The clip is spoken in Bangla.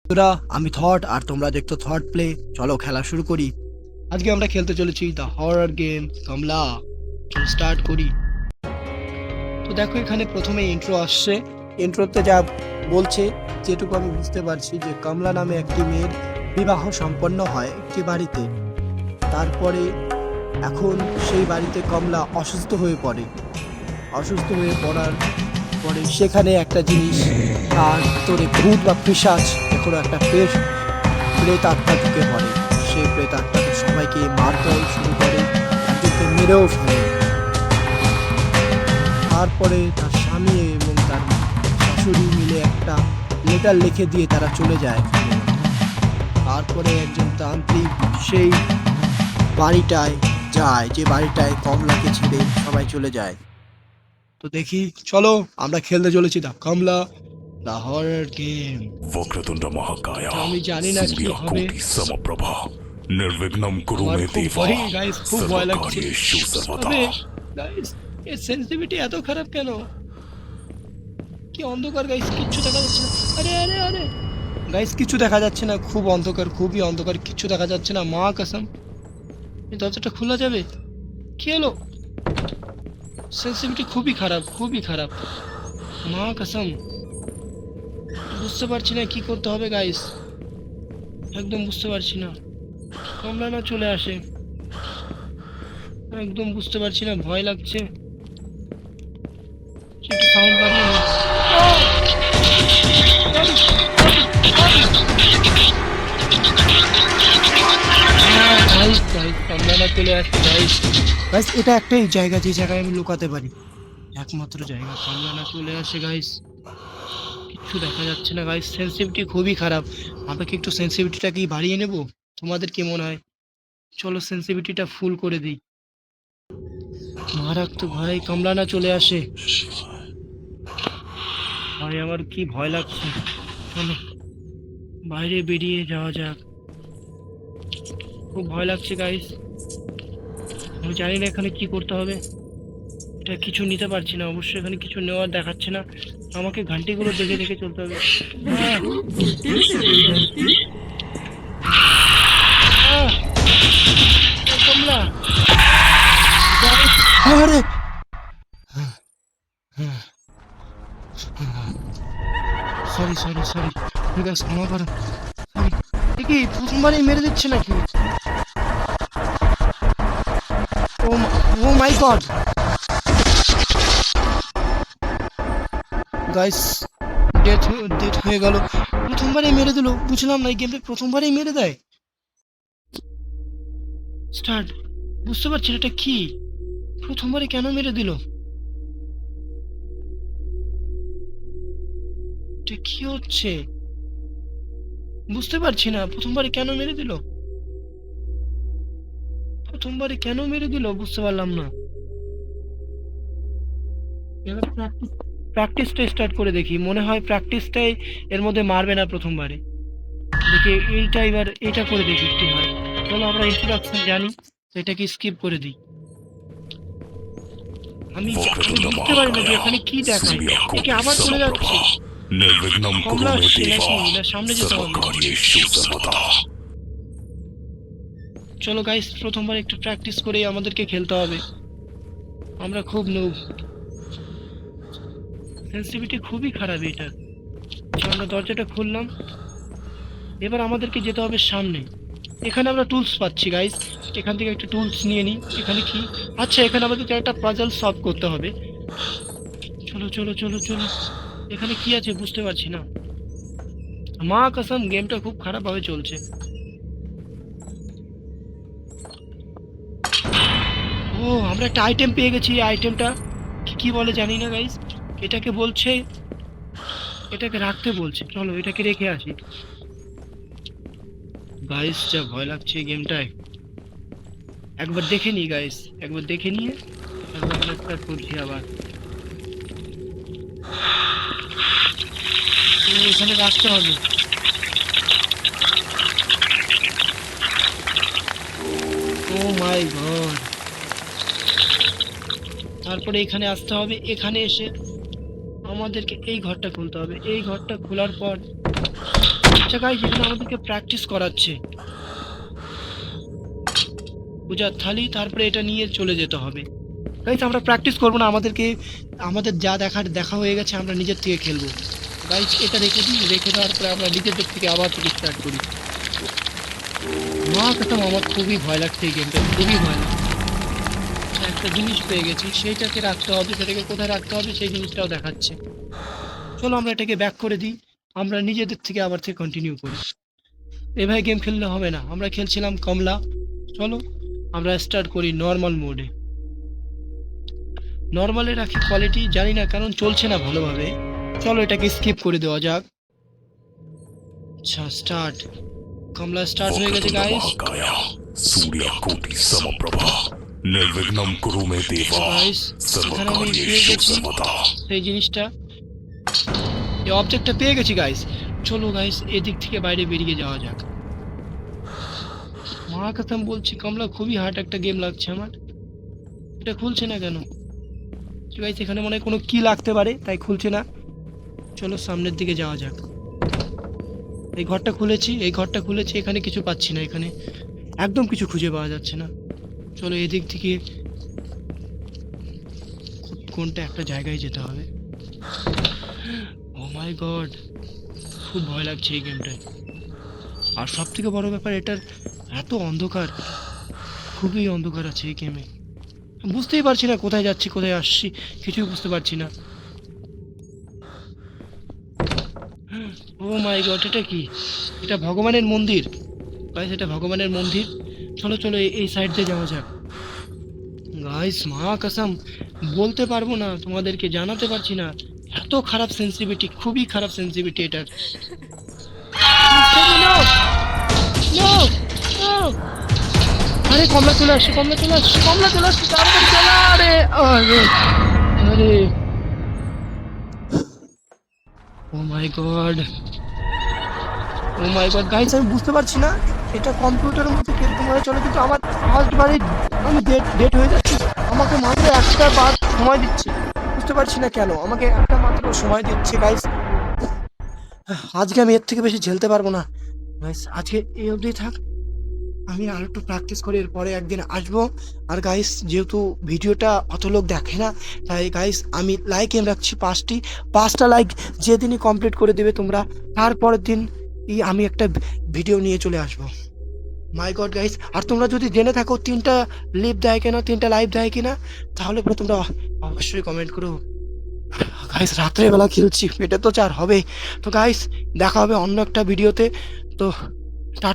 তোরা আমি থট আর তোমরা দেখতো থট প্লে। চলো খেলা শুরু করি। আজকে আমরা খেলতে চলেছি দ্য হরর গেম কমলা। চলো স্টার্ট করি। তো দেখো এখানে প্রথমে ইন্ট্রো আসছে। ইন্ট্রোতে যা বলছে, যেটুকু আমি বুঝতে পারছি, যে কমলা নামে একটি মেয়ের বিবাহ সম্পন্ন হয় একটি বাড়িতে। তারপরে এখন সেই বাড়িতে কমলা অসুস্থ হয়ে পড়ে। অসুস্থ হয়ে পড়ার পরে সেখানে একটা জিনিস, তার ভিতরে ভূত বা পিশাচ, এখনো একটা প্রেত আত্মা ঢুকে পড়ে। সেই প্রেত আত্মাকে সবাইকে মারতে শুরু করে, একজনকে মেরেও ফেলে। তারপরে তার স্বামী এবং তার শাশুড়ি মিলে একটা লেটার লিখে দিয়ে তারা চলে যায়। তারপরে একজন তান্ত্রিক সেই বাড়িটায় যায়, যে বাড়িটায় কমলাকে ছেড়ে সবাই চলে যায়। তো দেখি, চলো আমরা খেলতে চলেছি the Kamla the horror game. वक्रतुंड महाकाय আমি জানি না কি হবে। सूर्यकोटि समप्रभा निर्विघ्नं कुरु আমার मे খুব देवा ভয় গাইস, খুব ভয় লাগছে। सर्वकार्येषु सर्वदा। তবে গাইস, এর সেনসিটিভিটি এত খারাপ কেন? কি অন্ধকার গাইস, কিচ্ছু দেখা যাচ্ছে না। আরে আরে আরে গাইস, কিছু দেখা যাচ্ছে না, খুব অন্ধকার, খুবই অন্ধকার, কিচ্ছু দেখা যাচ্ছে না। মা কসম, এই দরজাটা খোলা যাবে? কি হলো? সেনসিটিভিটি খুবই খারাপ, খুবই খারাপ। মা কসম, বুঝতে পারছি না কি করতে হবে গাইস, একদম বুঝতে পারছি না। কমলা না চলে আসে, একদম বুঝতে পারছি না, ভয় লাগছে। একটু সাউন্ড বাড়িয়ে নি। কমলা না চলে আসছে গাইস। গাইস, এটা একটাই জায়গা যে জায়গায় আমি লুকাতে পারি, একমাত্র জায়গা। কমলা না চলে আসে গাইস, কিচ্ছু দেখা যাচ্ছে না গাইস, সেন্সিটিভিটি খুবই খারাপ। আমরা কি একটু সেন্সিটিভিটিটা কি বাড়িয়ে নেব? তোমাদের কি মনে হয়? চলো সেন্সিটিভিটিটা ফুল করে দিই। মারাত্মক ভাই, কমলা না চলে আসে। ভাই আমার কি ভয় লাগছে। চলো বাইরে বেরিয়ে যাওয়া যাক, খুব ভয় লাগছে গাইস। আমি জানি না এখানে কি করতে হবে। এটা কিছু নিতে পারছি না, অবশ্যই এখানে কিছু নেওয়ার দেখাচ্ছে না। আমাকে ঘন্টিগুলো দেখে দেখে চলতে হবে। আহ! আহ! এ কমলা! আরে! সরি সরি সরি, ঠিক আছে, ক্ষমা করো। সরি। কি প্রথমবারই মেরে দিচ্ছে নাকি? ও ও মাই গড গাইস, ডেথ ডেথ হয়ে গেল। প্রথমবারই মেরে দিল, বুঝলাম না এই গেমে প্রথমবারই মেরে দেয়। স্টার্ট। বুঝতে পারছি না এটা কি, প্রথমবারই কেন মেরে দিল? এটা কি হচ্ছে বুঝতে পারছি না, প্রথমবারই কেন মেরে দিল? প্রথমবারই কেন মেরে দিল বুঝতে পারলাম না। এবার প্র্যাকটিসটা স্টার্ট করে দেখি, মনে হয় প্র্যাকটিসটাই এর মধ্যে মারবে না প্রথমবারে। দেখি এইটা, এবার এটা করে দেখি কি হয়। চলো আমরা ইন্ট্রোডাকশন জানি, তো এটাকে স্কিপ করে দিই। আমি वक्रतुंड বুঝতে পারি না যে महाकाय এখানে কি দেখায়। একে सूर्यकोटि আবার চলে যাচ্ছে। समप्रभा निर्विघ्नं कुरु কমলা मे আসছে देवा নাকি, না সামনে যেতে হবে? सर्वकार्येषु सर्वदा। চলো গাইস, প্রথমবার একটু প্র্যাকটিস করেই আমাদেরকে খেলতে হবে, আমরা খুব নুব। সেন্সিটিভিটি খুবই খারাপ এটা। চলো আমরা দরজাটা খুললাম, এবার আমাদেরকে যেতে হবে সামনে। এখানে আমরা টুলস পাচ্ছি গাইস, এখান থেকে একটা টুলস নিয়ে নিই। এখানে কি? আচ্ছা, এখানে আমাদেরকে একটা পাজল সলভ করতে হবে। চলো চলো চলো চলো, এখানে কি আছে বুঝতে পারছি না। মা কসম, গেমটা খুব খারাপ ভাবে চলছে। ও, আমরা একটা আইটেম পেয়ে গেছি। এই আইটেমটা কি বলে জানি না গাইস। এটাকে বলছে, এটাকে রাখতে বলছে। চলো এটাকে রেখে আসি। গাইস, যা ভয় লাগছে এই গেমটায়। একবার দেখে নি গাইস, একবার দেখে নিয়ে একবার আমরা স্টার্ট করছি আবার। তো এখানে রাখতে হবে। ও মাই গড! তারপরে এখানে আসতে হবে, এখানে এসে আমাদেরকে এই ঘরটা খুলতে হবে। এই ঘরটা খোলার পর আচ্ছা গাইস, এখানে আমাদেরকে প্র্যাকটিস করাচ্ছে। পূজার থালি, তারপরে এটা নিয়ে চলে যেতে হবে। গাইস আমরা প্র্যাকটিস করবো না, আমাদের যা দেখা হয়ে গেছে, আমরা নিজের থেকে খেলবো। গাইস এটা রেখে দিই, রেখে দেওয়ার পরে আমরা নিজেদের থেকে আবার থেকে স্টার্ট করি। মা কথা, আমার খুবই ভয় লাগছে এই গেমটা, খুবই ভয় লাগছে। আচ্ছা, একটা জিনিস পেয়ে গেছি, সেইটাকে রাখতে হবে, সেটাকে কোথায় রাখতে হবে সেই জিনিসটাও দেখাচ্ছে। চলো আমরা এটাকে ব্যাক করে দিই, আমরা নিজেদের থেকে আবার থেকে কন্টিনিউ করি। এভাবে গেম খেললে হবে না, আমরা খেলছিলাম কমলা। চলো আমরা স্টার্ট করি নর্মাল মোডে। নর্মালে রাখি কোয়ালিটি, জানি না কারণ চলছে না ভালোভাবে। চলো এটাকে স্কিপ করে দেওয়া যাক। আচ্ছা স্টার্ট, কমলা স্টার্ট হয়ে গেছে वक्रतुंड গাইস। महाकाय सूर्यकोटि समप्रभा निर्विघ्नं कुरु मे देवा গাইস এখানে আমি পেয়ে सर्वकार्येषु গেছি सर्वदा সেই জিনিসটা, এই অবজেক্টটা পেয়ে গেছি গাইস। চলো গাইস এদিক থেকে বাইরে বেরিয়ে যাওয়া যাক। মা কথা বলছি, কমলা খুবই হার্ড একটা গেম লাগছে আমার। এটা খুলছে না কেন গাইস? এখানে মনে হয় কোনো কি লাগতে পারে, তাই খুলছে না। চলো সামনের দিকে যাওয়া যাক। এই ঘরটা খুলেছি, এখানে কিছু পাচ্ছি না, এখানে একদম কিছু খুঁজে পাওয়া যাচ্ছে না। চলো এদিক থেকে কোনটা একটা জায়গায় যেতে হবে। ও মাই গড, খুব ভয় লাগছে এই গেমটায়। আর সব থেকে বড় ব্যাপার, এটার এত অন্ধকার, খুবই অন্ধকার আছে এই গেমে। বুঝতেই পারছি না কোথায় যাচ্ছি কোথায় আসছি, কিছুই বুঝতে পারছি না। ও মাই গড, এটা কি? এটা ভগবানের মন্দির গাইস, এটা ভগবানের মন্দির। চলো চলো এই সাইড দিয়ে যাওয়া যাক গাইস। মা কসম বলতে পারবো না, তোমাদেরকে জানাতে পারছি না, এত খারাপ সেন্সিটিভিটি, খুবই খারাপ সেন্সিটিভিটি এটার। No! No! আরে কমলা চলে আসছে, তাড়াতাড়ি চলো। আরে আরে আরে ও মাই গড, গাইস আমি বুঝতে পারছি না এটা কম্পিউটারের মধ্যে খেলতে মনে চলে, কিন্তু আমার ফার্স্ট বারে আমি ডেট হয়ে যাচ্ছি। আমাকে মাত্র একটা বার সময় দিচ্ছে, বুঝতে পারছি না কেন আমাকে একটা মাত্র সময় দিচ্ছে গাইস। আজকে আমি এর থেকে বেশি ঝেলতে পারবো না গাইস, আজকে এই অবধি থাক। আমি আর একটু প্র্যাকটিস করে এরপরে একদিন আসবো। আর গাইস যেহেতু ভিডিওটা অত লোক দেখে না, তাই গাইস আমি লাইক এম রাখছি 5টা লাইক যেদিনই কমপ্লিট করে দেবে তোমরা, তারপরের দিন আমি একটা ভিডিও নিয়ে চলে আসবো। মাই গড গাইস, আর তোমরা যদি জেনে থাকো 3টা লাইভ দেয় কিনা, তাহলে পরে তোমরা অবশ্যই কমেন্ট করো। গাইস রাত্রেবেলা খেলছি, পেটে তো চার হবে। তো গাইস দেখা হবে অন্য একটা ভিডিওতে। তো টাটা।